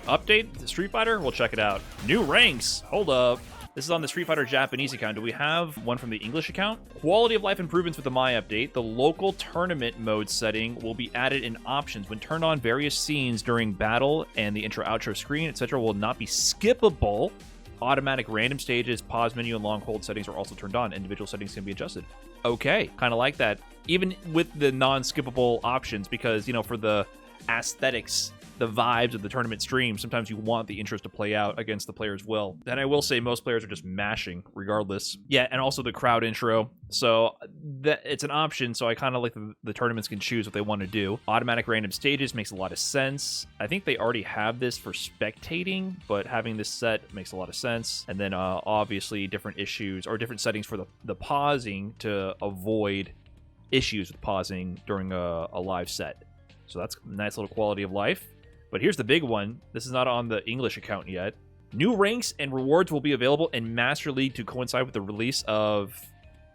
Update the Street Fighter? We'll check it out. New ranks. Hold up. This is on the Street Fighter Japanese account. Do we have one from the English account? Quality of life improvements with the My update. The local tournament mode setting will be added in options. When turned on, various scenes during battle and the intro-outro screen, etc. will not be skippable. Automatic random stages, pause menu, and long hold settings are also turned on. Individual settings can be adjusted. Okay, kind of like that. Even with the non-skippable options, because, you know, for the aesthetics, the vibes of the tournament stream, sometimes you want the intros to play out against the player's will. And I will say most players are just mashing regardless. Yeah, and also the crowd intro. So that it's an option, so I kind of like the tournaments can choose what they want to do. Automatic random stages makes a lot of sense. I think they already have this for spectating, but having this set makes a lot of sense. And then obviously different issues or different settings for the pausing to avoid issues with pausing during a live set. So that's a nice little quality of life. But here's the big one. This is not on the English account yet. New ranks and rewards will be available in Master League to coincide with the release of...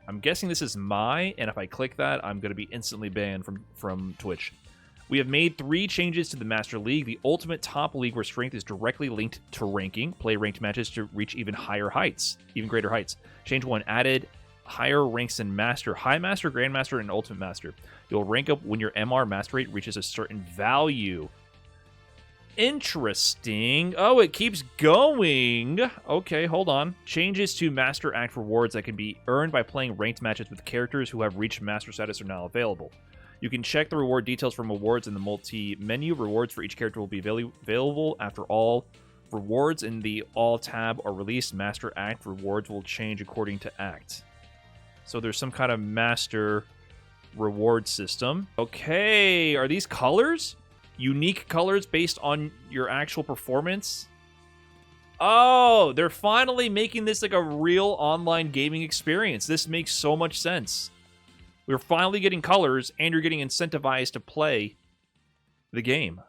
I'm guessing this is and if I click that, I'm going to be instantly banned from Twitch. We have made 3 changes to the Master League. The Ultimate Top League, where strength is directly linked to ranking. Play ranked matches to reach even higher heights, even greater heights. Change 1, added higher ranks in Master, High Master, Grandmaster, and Ultimate Master. You'll rank up when your MR master rate reaches a certain value. Interesting. Oh, it keeps going. Okay, hold on. Changes to Master Act rewards that can be earned by playing ranked matches with characters who have reached Master status are now available. You can check the reward details from rewards in the multi-menu. Rewards for each character will be available after all rewards in the All tab are released. Master Act rewards will change according to Act. So there's some kind of Master reward system. Okay, are these colors? Unique colors based on your actual performance? Oh, they're finally making this like a real online gaming experience. This makes so much sense. We're finally getting colors, and you're getting incentivized to play the game.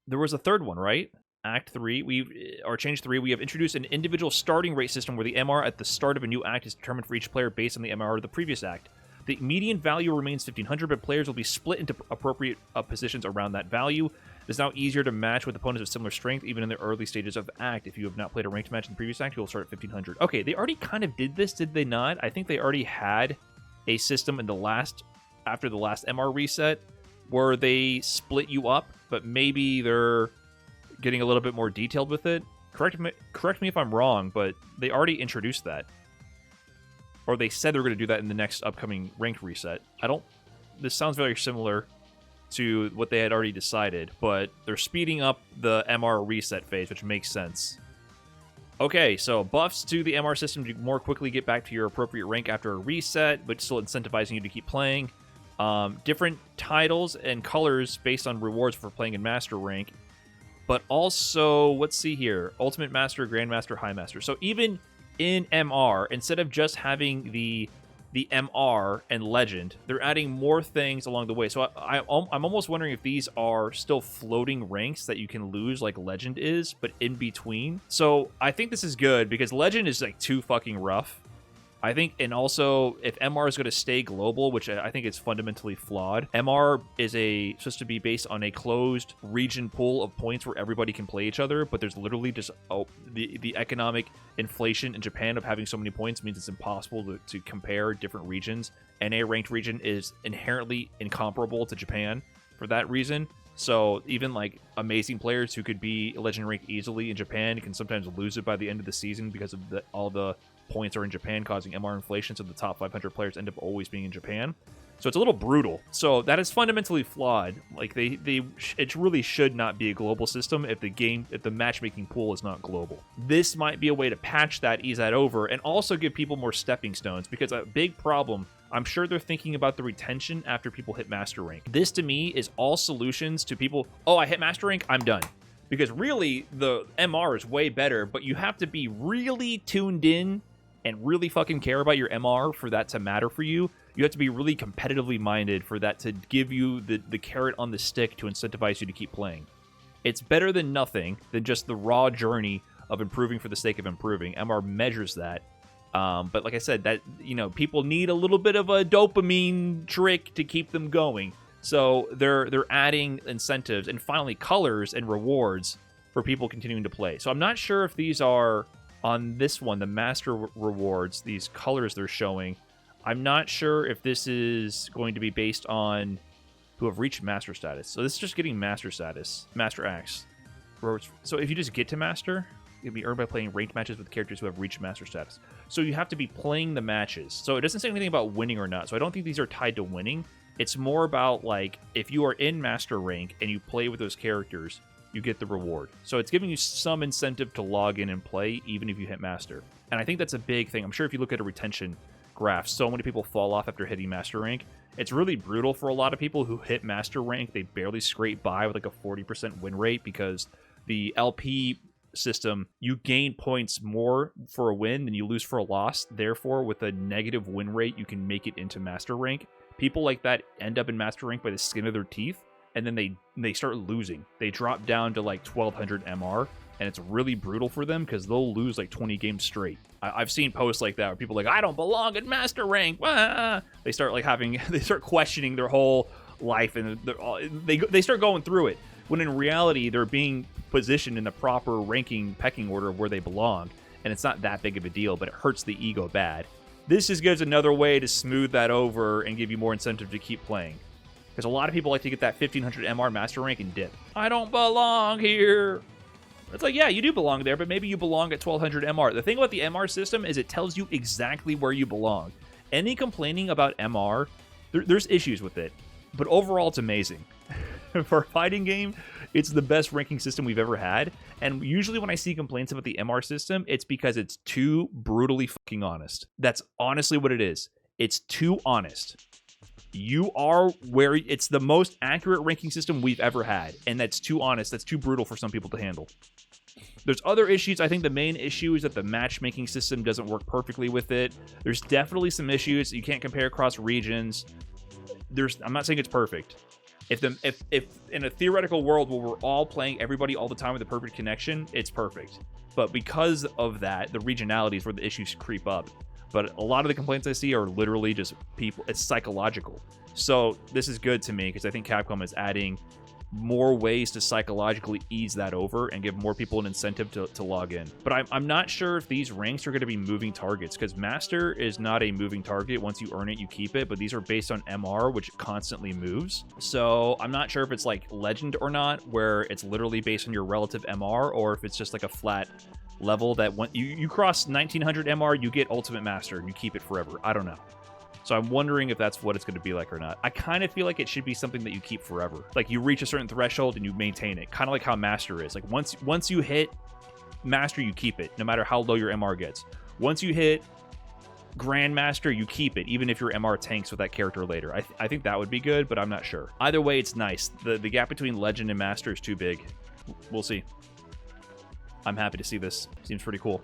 There was a third one, right? Act 3, Change 3, we have introduced an individual starting rate system where the MR at the start of a new act is determined for each player based on the MR of the previous act. The median value remains 1,500, but players will be split into appropriate positions around that value. It is now easier to match with opponents of similar strength, even in the early stages of the act. If you have not played a ranked match in the previous act, you will start at 1,500. Okay, they already kind of did this, did they not? I think they already had a system in after the last MR reset, where they split you up, but maybe they're getting a little bit more detailed with it. Correct me if I'm wrong, but they already introduced that. Or they said they were going to do that in the next upcoming ranked reset. This sounds very similar to what they had already decided, but they're speeding up the MR reset phase, which makes sense. Okay, so buffs to the MR system to more quickly get back to your appropriate rank after a reset, but still incentivizing you to keep playing. Different titles and colors based on rewards for playing in Master rank. But also, let's see here, Ultimate Master, Grandmaster, High Master. So even in MR, instead of just having the MR and Legend, they're adding more things along the way. So I'm almost wondering if these are still floating ranks that you can lose like Legend is, but in between. So I think this is good because Legend is like too fucking rough. I think, and also, if MR is going to stay global, which I think is fundamentally flawed, MR is supposed to be based on a closed region pool of points where everybody can play each other, but there's literally just the economic inflation in Japan of having so many points means it's impossible to compare different regions, and a ranked region is inherently incomparable to Japan for that reason. So even like amazing players who could be Legend rank easily in Japan can sometimes lose it by the end of the season because of all the points are in Japan, causing MR inflation, so the top 500 players end up always being in Japan. So it's a little brutal. So that is fundamentally flawed. Like it really should not be a global system if the matchmaking pool is not global. This might be a way to patch that, ease that over, and also give people more stepping stones, because a big problem, I'm sure they're thinking about the retention after people hit Master Rank. This to me is all solutions to people, oh, I hit Master Rank, I'm done. Because really, the MR is way better, but you have to be really tuned in and really fucking care about your MR for that to matter for you. You have to be really competitively minded for that to give you the carrot on the stick to incentivize you to keep playing. It's better than nothing, than just the raw journey of improving for the sake of improving. MR measures that. But like I said, that people need a little bit of a dopamine trick to keep them going. So they're adding incentives and finally colors and rewards for people continuing to play. So I'm not sure if these are on this one, the master rewards, these colors they're showing. I'm not sure if this is going to be based on who have reached master status. So this is just getting master status, master acts. So if you just get to master, it'll be earned by playing ranked matches with characters who have reached master status. So you have to be playing the matches. So it doesn't say anything about winning or not. So I don't think these are tied to winning. It's more about, like, if you are in master rank and you play with those characters, you get the reward. So it's giving you some incentive to log in and play, even if you hit master. And I think that's a big thing. I'm sure if you look at a retention graph, so many people fall off after hitting master rank. It's really brutal for a lot of people who hit master rank. They barely scrape by with like a 40% win rate because the LP system, you gain points more for a win than you lose for a loss. Therefore, with a negative win rate, you can make it into master rank. People like that end up in master rank by the skin of their teeth, and then they start losing. They drop down to like 1200 MR, and it's really brutal for them because they'll lose like 20 games straight. I've seen posts like that where people are like, I don't belong in master rank. Ah! They start like they start questioning their whole life, and they start going through it. When in reality, they're being positioned in the proper ranking pecking order of where they belong, and it's not that big of a deal, but it hurts the ego bad. This just gives another way to smooth that over and give you more incentive to keep playing. Because a lot of people like to get that 1500 MR master rank and dip. I don't belong here. It's like, yeah, you do belong there, but maybe you belong at 1200 MR. The thing about the MR system is it tells you exactly where you belong. Any complaining about MR, there's issues with it, but overall it's amazing. For a fighting game, it's the best ranking system we've ever had. And usually when I see complaints about the MR system, it's because it's too brutally fucking honest. That's honestly what it is. It's too honest. You are where it's the most accurate ranking system we've ever had. And that's too honest. That's too brutal for some people to handle. There's other issues. I think the main issue is that the matchmaking system doesn't work perfectly with it. There's definitely some issues. You can't compare across regions. I'm not saying it's perfect. If in a theoretical world where we're all playing everybody all the time with a perfect connection, it's perfect. But because of that, the regionality is where the issues creep up. But a lot of the complaints I see are literally just people. It's psychological. So this is good to me because I think Capcom is adding more ways to psychologically ease that over and give more people an incentive to log in. But I'm not sure if these ranks are going to be moving targets, because Master is not a moving target. Once you earn it, you keep it, but these are based on MR, which constantly moves. So I'm not sure if it's like Legend or not, where it's literally based on your relative MR, or if it's just like a flat level that when you cross 1900 MR, you get Ultimate Master and you keep it forever. I don't know. So I'm wondering if that's what it's going to be like or not. I kind of feel like it should be something that you keep forever. Like you reach a certain threshold and you maintain it. Kind of like how Master is. Like once you hit Master, you keep it, no matter how low your MR gets. Once you hit Grandmaster, you keep it, even if your MR tanks with that character later. I think that would be good, but I'm not sure. Either way, it's nice. The gap between Legend and Master is too big. We'll see. I'm happy to see this. Seems pretty cool.